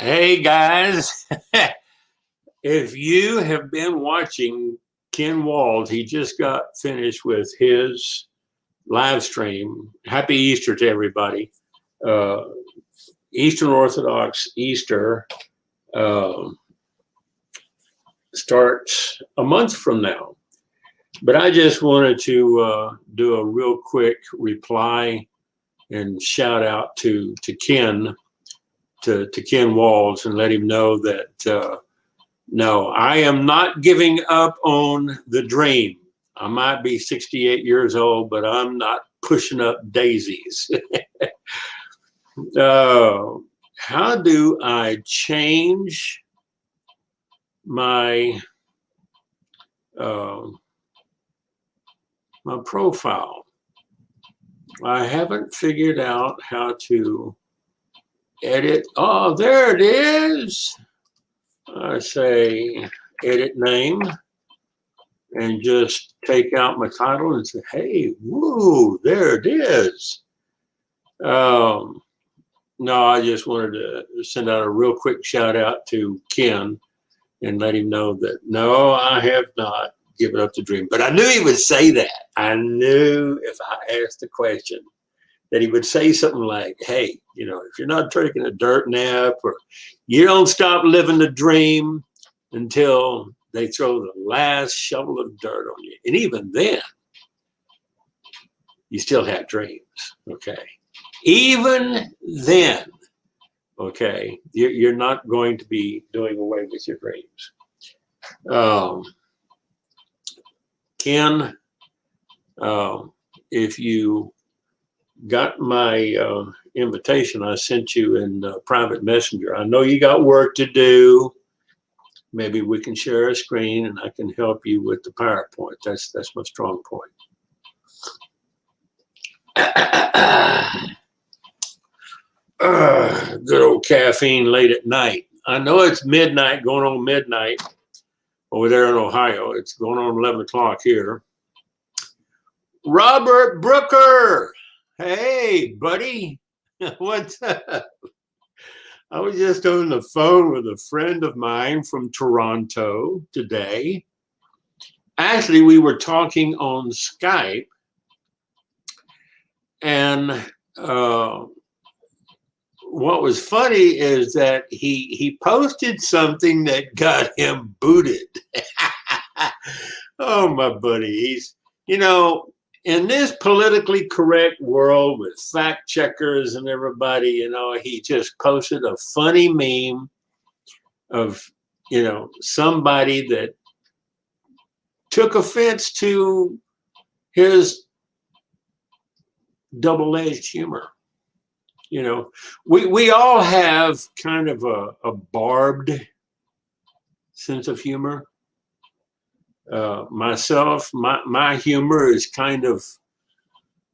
Hey guys, if you have been watching Ken Wald, he just got finished with his live stream. Happy Easter to everybody. Uh, Eastern Orthodox Easter uh, starts a month from now. But I just wanted to do a real quick reply and shout out to Ken, to Ken Walls, and let him know that no, I am not giving up on the dream. I might be 68 years old, but I'm not pushing up daisies. How do I change my uh, my profile? I haven't figured out how to edit. Oh, there it is. I say edit name and just take out my title and say, hey, woo, there it is. No, I just wanted to send out a real quick shout out to Ken and let him know that, no, I have not given up the dream. But I knew he would say that. I knew if I asked the question that he would say something like, hey, if you're not taking a dirt nap, or you don't stop living the dream until they throw the last shovel of dirt on you. And even then, you still have dreams, okay? Even then, okay, you're not going to be doing away with your dreams. Ken, if you got my invitation I sent you in private messenger, I know you got work to do. Maybe we can share a screen and I can help you with the PowerPoint. That's my strong point. Good old caffeine late at night. I know it's midnight, going on midnight over there in Ohio. It's going on 11 o'clock here. Robert Brooker. Hey, buddy. What's up? I was just on the phone with a friend of mine from Toronto today. Actually, we were talking on Skype, and what was funny is that he posted something that got him booted. Oh, my buddy. He's, in this politically correct world with fact checkers and everybody, he just posted a funny meme of, somebody that took offense to his double-edged humor. We all have kind of a barbed sense of humor. Myself, my humor is kind of,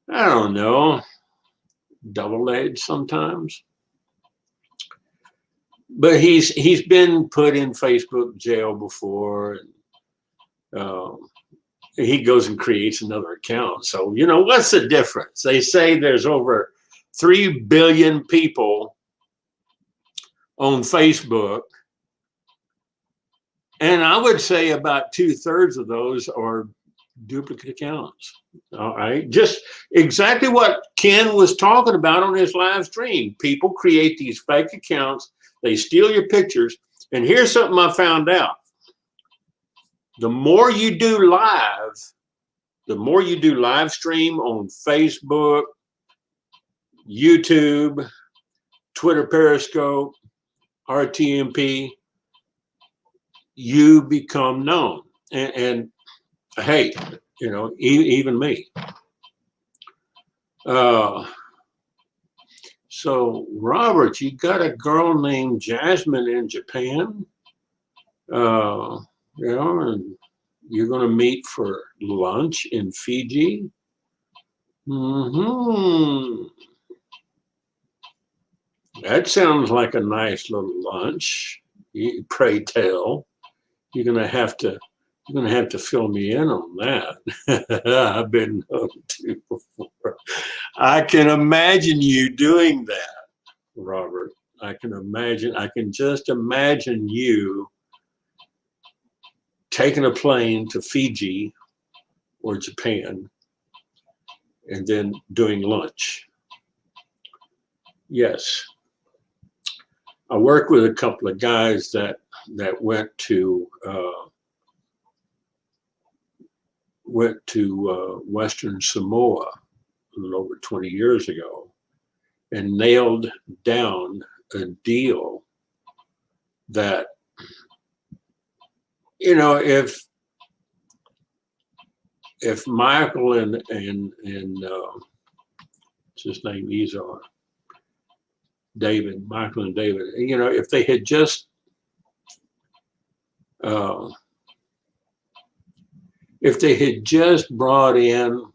I don't know, double-edged sometimes. But he's been put in Facebook jail before, and he goes and creates another account. So, what's the difference? They say there's over 3 billion people on Facebook. And I would say about 2/3 of those are duplicate accounts. All right. Just exactly what Ken was talking about on his live stream. People create these fake accounts. They steal your pictures. And here's something I found out. The more you do live stream on Facebook, YouTube, Twitter Periscope, RTMP, you become known. And hey, even me. So Robert, you got a girl named Jasmine in Japan, and you're going to meet for lunch in Fiji. That sounds like a nice little lunch. Pray tell. You're gonna have to fill me in on that. I've been known to before. I can imagine you doing that, Robert. I can just imagine you taking a plane to Fiji or Japan and then doing lunch. Yes. I work with a couple of guys that went to Western Samoa a little over 20 years ago and nailed down a deal that, you know, if Michael and what's his name, Ezar, David, Michael and David, you know, if they had just brought in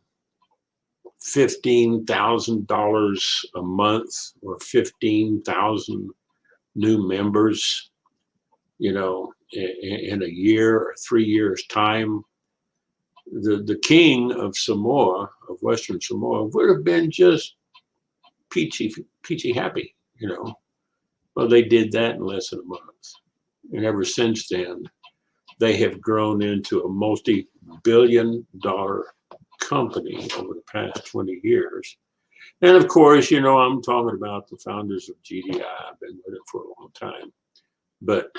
$15,000 a month or 15,000 new members, you know, in a year or 3 years' time, the king of Samoa, of Western Samoa, would have been just peachy happy, you know. Well, they did that in less than a month. And ever since then, they have grown into a multi-billion-dollar company over the past 20 years. And of course, you know, I'm talking about the founders of GDI. I've been with it for a long time. But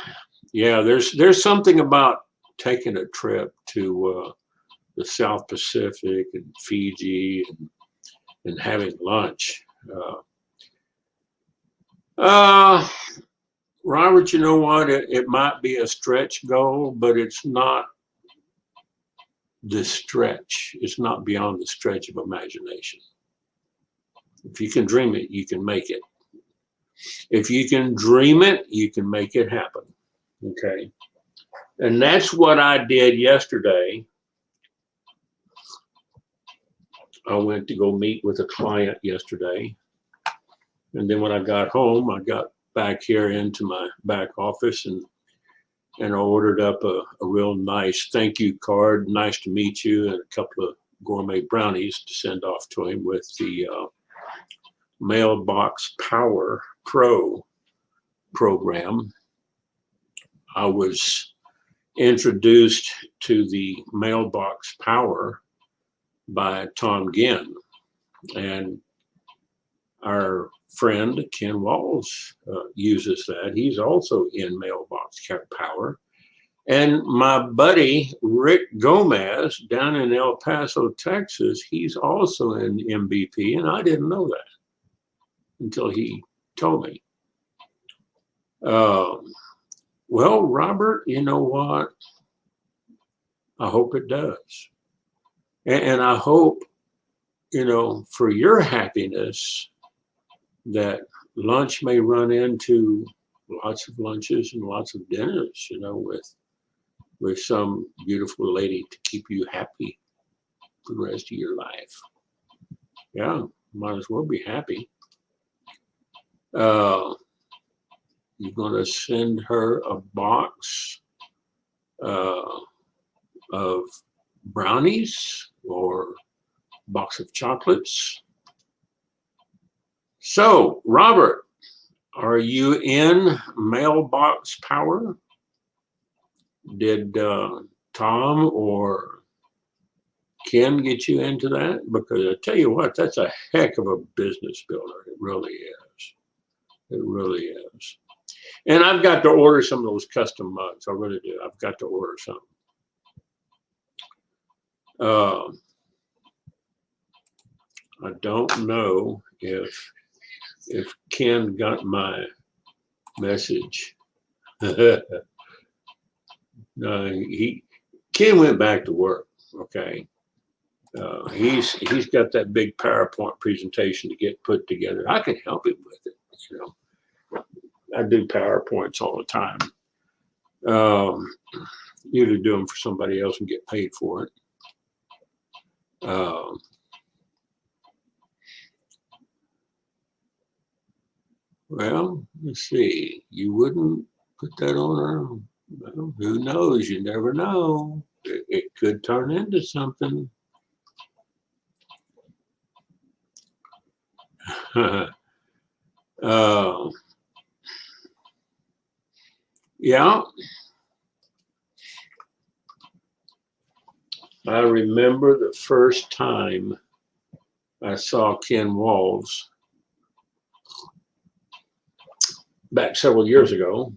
yeah, there's something about taking a trip to the South Pacific and Fiji and having lunch. Robert, you know what? It might be a stretch goal, but it's not the stretch. It's not beyond the stretch of imagination. If you can dream it, you can make it. If you can dream it, you can make it happen. Okay. And that's what I did yesterday. I went to go meet with a client yesterday. And then when I got home, I got back here into my back office and I ordered up a real nice thank you card, nice to meet you, and a couple of gourmet brownies to send off to him with the Mailbox Power Pro program. I was introduced to the Mailbox Power by Tom Ginn, and our friend Ken Walls uses that. He's also in Mailbox Power. And my buddy Rick Gomez down in El Paso, Texas, he's also in MVP, and I didn't know that until he told me. Well, Robert, you know what? I hope it does. And I hope, you know, for your happiness, that lunch may run into lots of lunches and lots of dinners, you know, with some beautiful lady to keep you happy for the rest of your life. Yeah, might as well be happy. You're going to send her a box of brownies or a box of chocolates. So, Robert, are you in Mailbox Power? Did Tom or Ken get you into that? Because I tell you what, that's a heck of a business builder. It really is. It really is. And I've got to order some of those custom mugs. I really do. I've got to order some. I don't know if Ken got my message. Ken went back to work. Okay. He's got that big PowerPoint presentation to get put together. I can help him with it. You know, I do PowerPoints all the time. Usually do them for somebody else and get paid for it. Well, let's see. You wouldn't put that on her. Well, who knows? You never know. It could turn into something. Yeah. I remember the first time I saw Ken Walls back several years ago.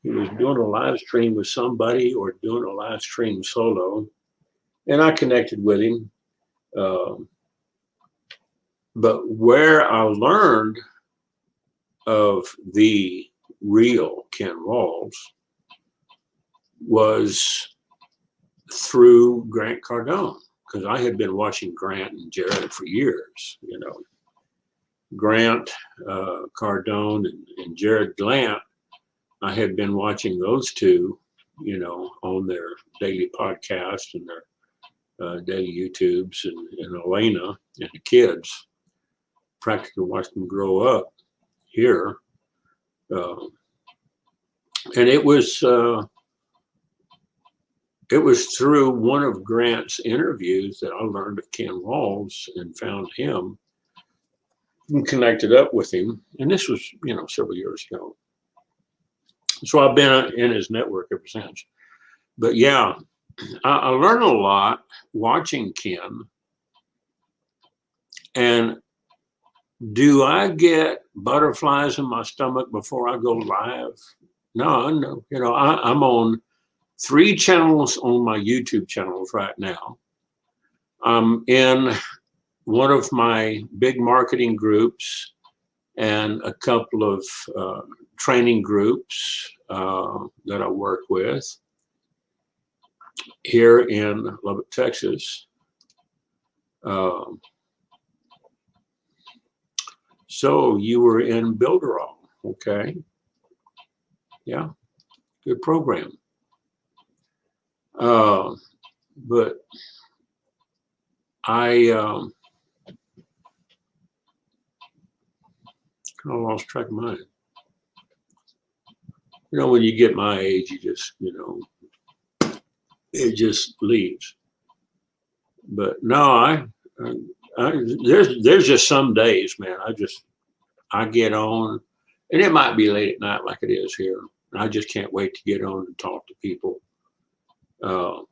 He was doing a live stream with somebody or doing a live stream solo, and I connected with him. But where I learned of the real Ken Walls was through Grant Cardone, because I had been watching Grant and Jared for years. You know, Grant Cardone and Jared Glant, I had been watching those two, you know, on their daily podcast and their daily YouTubes, and Elena and the kids, practically watched them grow up here. And it was through one of Grant's interviews that I learned of Ken Walls and found him and connected up with him. And this was, you know, several years ago. So I've been in his network ever since. But yeah, I learned a lot watching Ken. And do I get butterflies in my stomach before I go live? No. You know, I'm on 3 channels on my YouTube channels right now. I'm in one of my big marketing groups and a couple of training groups that I work with here in Lubbock, Texas. So you were in Builderall, okay? Yeah, good program. But I kind of lost track of mine. You know, when you get my age, you just, you know, it just leaves. But no, there's just some days, man, I get on, and it might be late at night like it is here. I just can't wait to get on and talk to people. And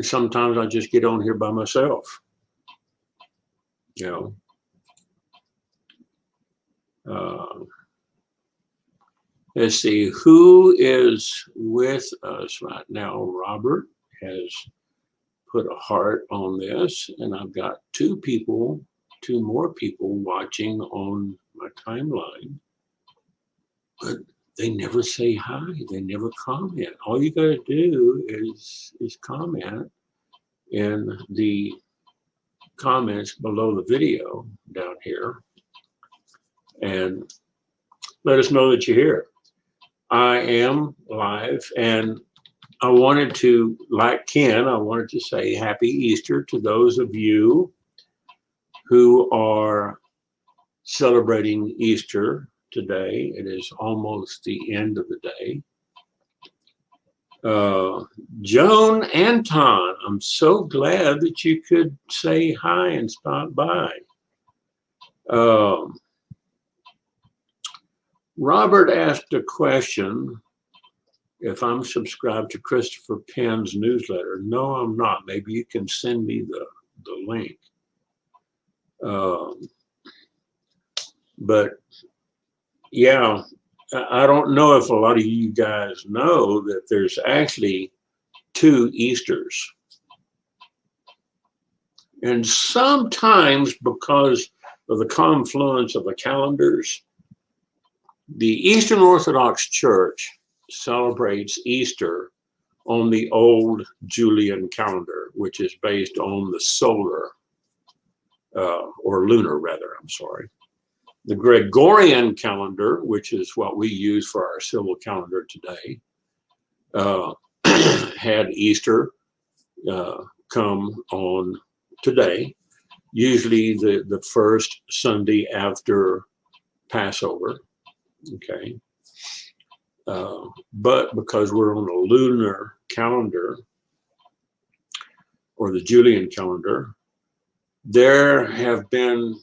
sometimes I just get on here by myself, you know. Let's see, who is with us right now? Robert has put a heart on this, and I've got 2 more people watching on my timeline, but they never say hi. They never comment. All you got to do is comment in the comments below the video down here and let us know that you're here. I am live, and I wanted to, like Ken, I wanted to say Happy Easter to those of you who are celebrating Easter today. It is almost the end of the day. Joan Anton, I'm so glad that you could say hi and stop by. Robert asked a question, if I'm subscribed to Christopher Penn's newsletter. No, I'm not. Maybe you can send me the link. But yeah, I don't know if a lot of you guys know that there's actually 2 Easters. And sometimes because of the confluence of the calendars, the Eastern Orthodox Church celebrates Easter on the old Julian calendar, which is based on the solar, or lunar rather, I'm sorry. The Gregorian calendar, which is what we use for our civil calendar today, had Easter come on today, usually the first Sunday after Passover, okay? But because we're on a lunar calendar, or the Julian calendar, There have been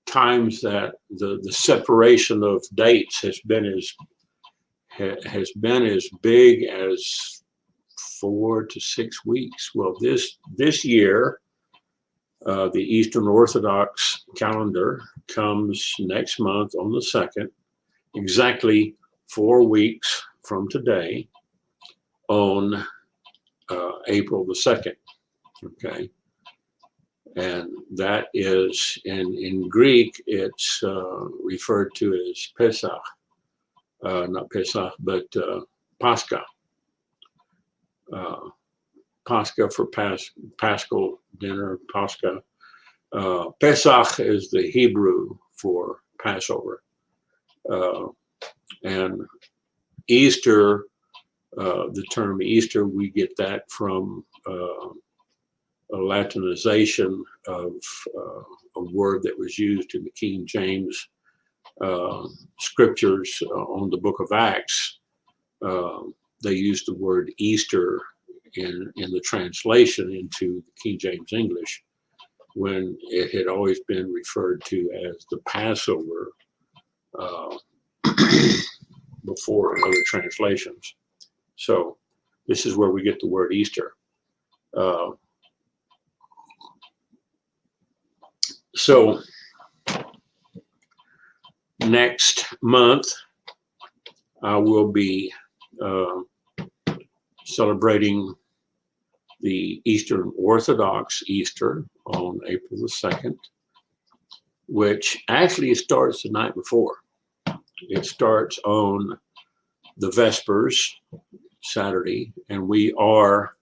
times that the separation of dates has been as big as 4 to 6 weeks. Well, this year, the Eastern Orthodox calendar comes next month on the 2nd, exactly 4 weeks from today, on April the 2nd. Okay. And that is, in Greek, it's referred to as Pesach. Not Pesach, but Pascha. Pascha for Paschal dinner, Pascha. Pesach is the Hebrew for Passover. And Easter, the term Easter, we get that from a Latinization of a word that was used in the King James scriptures on the book of Acts. They used the word Easter in the translation into the King James English, when it had always been referred to as the Passover before in other translations. So this is where we get the word Easter. So next month, I will be celebrating the Eastern Orthodox Easter on April the 2nd, which actually starts the night before. It starts on the Vespers, Saturday, and we are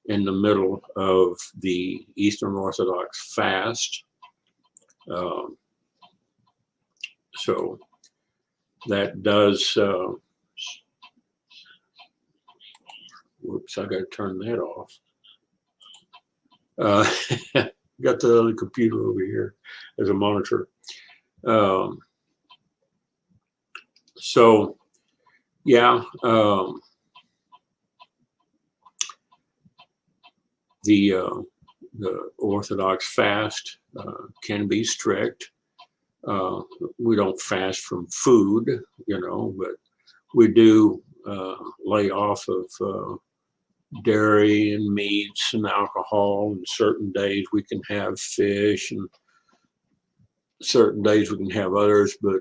in the middle of the Eastern Orthodox fast. So that does, whoops, I got to turn that off. Got the other computer over here as a monitor. So, yeah, the Orthodox fast can be strict. We don't fast from food, but we do lay off of dairy and meats and alcohol. And certain days we can have fish, and certain days we can have others. But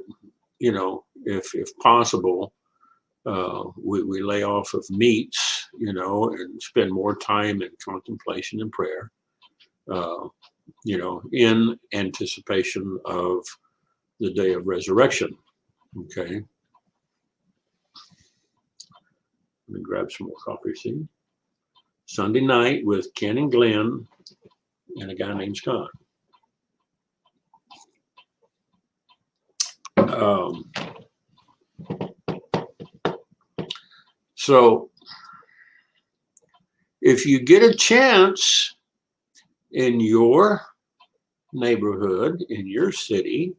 if possible, we lay off of meats, and spend more time in contemplation and prayer, in anticipation of the day of resurrection. Okay. Let me grab some more coffee. See, Sunday night with Ken and Glenn and a guy named Scott. So if you get a chance in your neighborhood, in your city,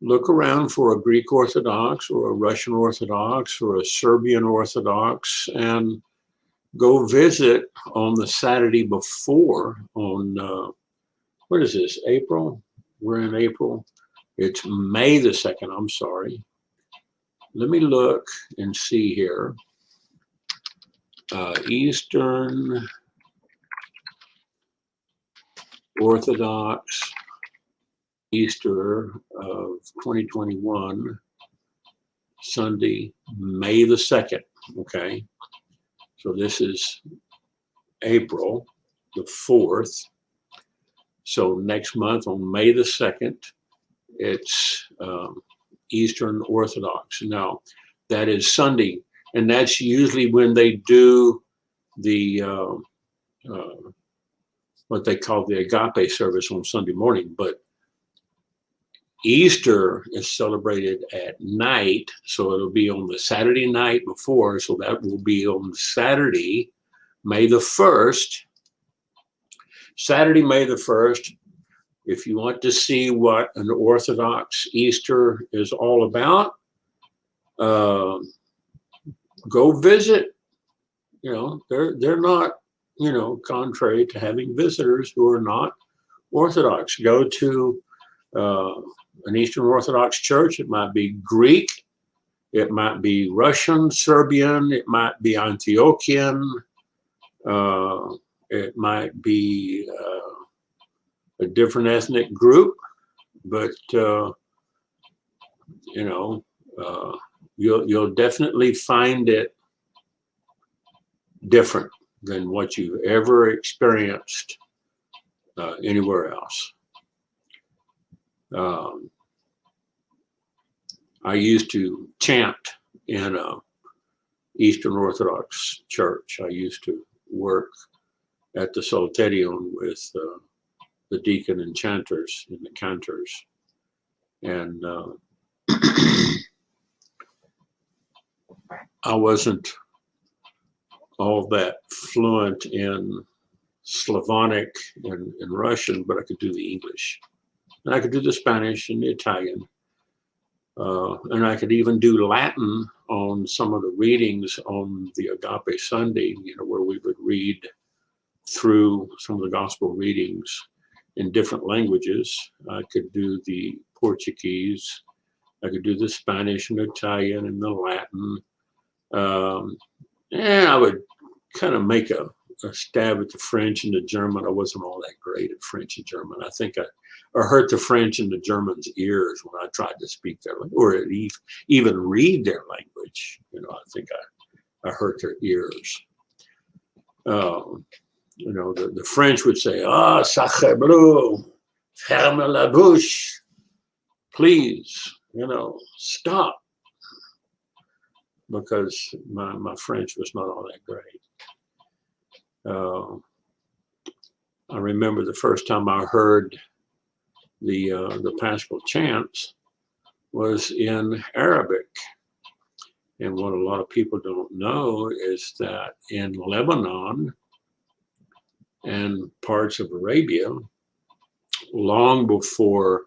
look around for a Greek Orthodox or a Russian Orthodox or a Serbian Orthodox, and go visit on the Saturday before, on, what is this, April? We're in April. It's May the 2nd, I'm sorry. Let me look and see here. Eastern Orthodox Easter of 2021, Sunday, May the 2nd, okay? So this is April the 4th. So next month on May the 2nd, it's Eastern Orthodox. Now, that is Sunday, and that's usually when they do the what they call the agape service on Sunday morning. But Easter is celebrated at night, so it'll be on the Saturday night before, so that will be on Saturday, May the 1st. Saturday, May the 1st. If you want to see what an Orthodox Easter is all about, go visit. They're not, contrary to having visitors who are not Orthodox. Go to an Eastern Orthodox church. It might be Greek. It might be Russian, Serbian. It might be Antiochian. It might be a different ethnic group, but you know, you'll definitely find it different than what you've ever experienced anywhere else. I used to chant in a Eastern Orthodox church. I used to work at the Psalterion with the deacon and chanters and the cantors. And I wasn't all that fluent in Slavonic and Russian, but I could do the English. And I could do the Spanish and the Italian. And I could even do Latin on some of the readings on the Agape Sunday, you know, where we would read through some of the gospel readings in different languages. I could do the Portuguese. I could do the Spanish and Italian and the Latin. And I would kind of make a stab at the French and the German. I wasn't all that great at French and German. I think I hurt the French and the Germans' ears when I tried to speak their language, or even read their language. You know, I think I hurt their ears. You know, the French would say, "Ah, sacre bleu, ferme la bouche. Please, you know, stop." Because my French was not all that great. I remember the first time I heard the Paschal chants was in Arabic. And what a lot of people don't know is that in Lebanon and parts of Arabia, long before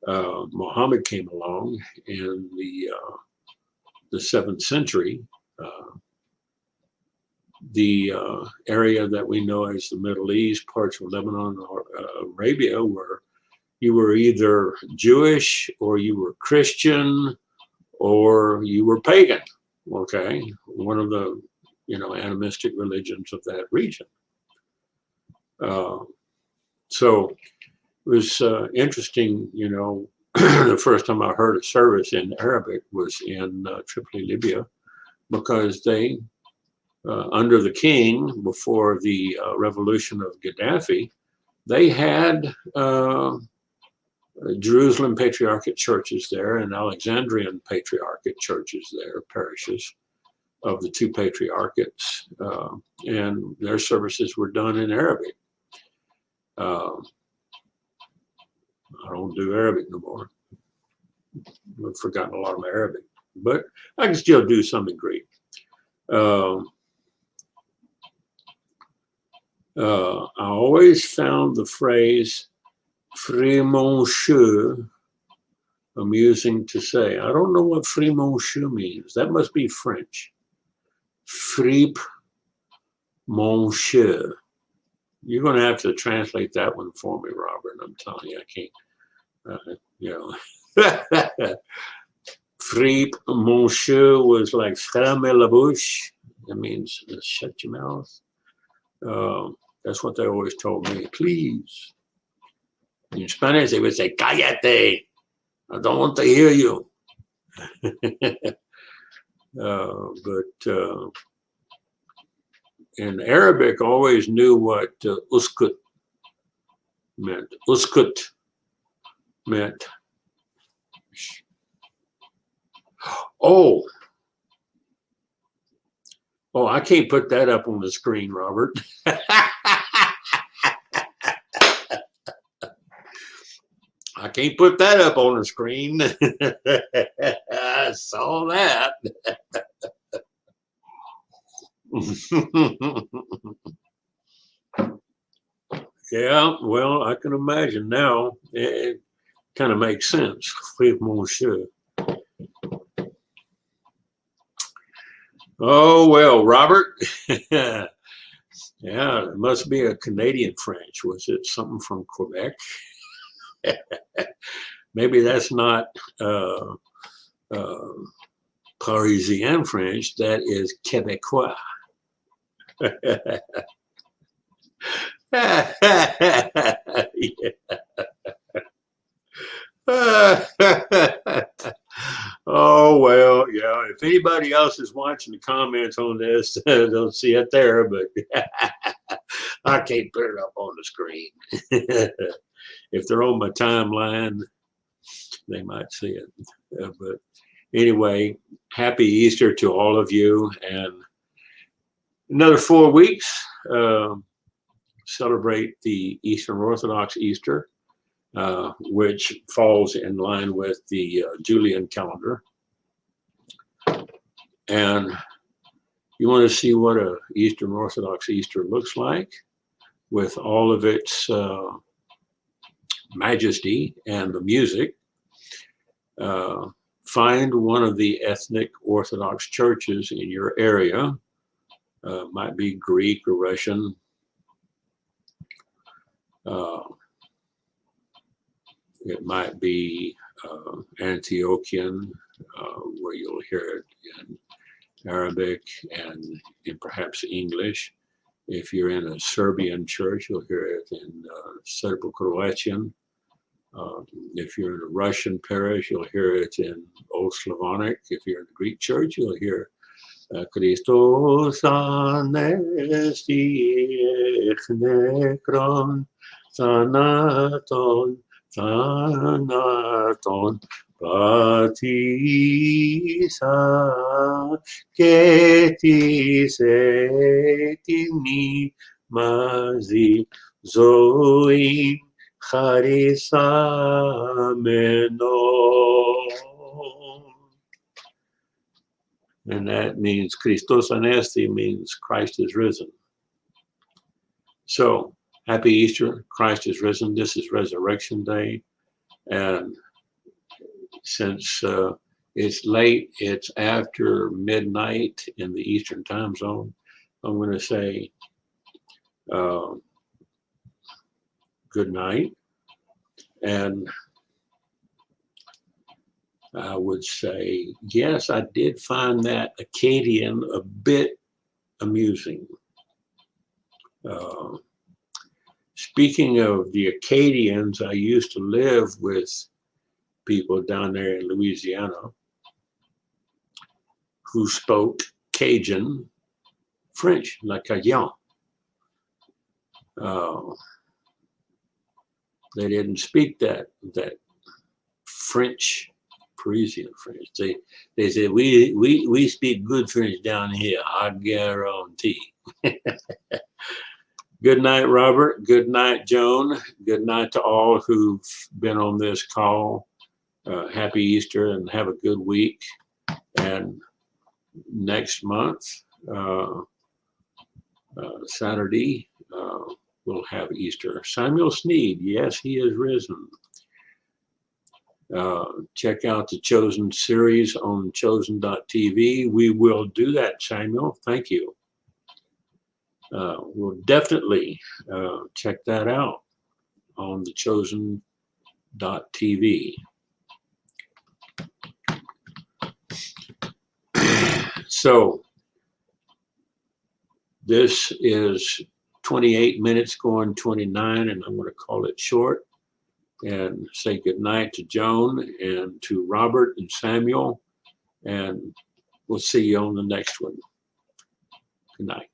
Muhammad came along in the 7th century, the area that we know as the Middle East, parts of Lebanon or Arabia, where you were either Jewish or you were Christian or you were pagan, okay? One of the, you know, animistic religions of that region. So it was interesting, you know, the first time I heard a service in Arabic was in Tripoli, Libya, because they, under the king, before the revolution of Gaddafi, they had Jerusalem Patriarchate churches there and Alexandrian Patriarchate churches there, parishes of the two patriarchates, and their services were done in Arabic. I don't do Arabic no more. I've forgotten a lot of my Arabic, but I can still do some in Greek. I always found the phrase "frère monsieur" amusing to say. I don't know what "frère monsieur" means. That must be French. Fripe monsieur. You're going to have to translate that one for me, Robert. I'm telling you, I can't, you know. Fripe monsieur was like ferme la bouche. That means shut your mouth. That's what they always told me. Please. In Spanish, they would say, cállate. I don't want to hear you. But in Arabic, I always knew what uskut meant. Uskut meant, oh, I can't put that up on the screen, Robert. I can't put that up on the screen. I saw that. Yeah, well, I can imagine now. It kind of makes sense. Oui, monsieur. Oh, well, Robert, Yeah, it must be a Canadian French. Was it something from Quebec? Maybe that's not uh, uh, Parisian French. That is Quebecois. Oh, well, yeah. If anybody else is watching the comments on this, they'll see it there, but I can't put it up on the screen. If they're on my timeline, they might see it. But anyway, happy Easter to all of you. And another 4 weeks, celebrate the Eastern Orthodox Easter, which falls in line with the Julian calendar. And you want to see what a Eastern Orthodox Easter looks like with all of its majesty and the music. Find one of the ethnic Orthodox churches in your area. Might be Greek or Russian. It might be Antiochian, where you'll hear it in Arabic and in perhaps English. If you're in a Serbian church, you'll hear it in Serbo-Croatian. If you're in a Russian parish, you'll hear it in Old Slavonic. If you're in a Greek church, you'll hear Christos anesti ech nekron thanaton thanaton patisa ketis etini mazi zoin charisameno. And that means Christos anesti means Christ is risen. So happy Easter, Christ is risen. This is Resurrection Day. And since it's late, it's after midnight in the Eastern time zone, I'm going to say good night. And I would say, yes, I did find that Akkadian a bit amusing. Speaking of the Akkadians, I used to live with people down there in Louisiana who spoke Cajun French, like Cajun. They didn't speak that French, Parisian French. They said, we speak good French down here, I guarantee. Good night, Robert. Good night, Joan. Good night to all who've been on this call. Happy Easter and have a good week. And next month, Saturday, we'll have Easter. Samuel Sneed, yes, he is risen. Check out the Chosen series on chosen.tv. We will do that, Samuel. Thank you. We'll definitely check that out on the chosen.tv. So this is 28 minutes going 29, and I'm going to call it short and say good night to Joan and to Robert and Samuel, and we'll see you on the next one. Good night.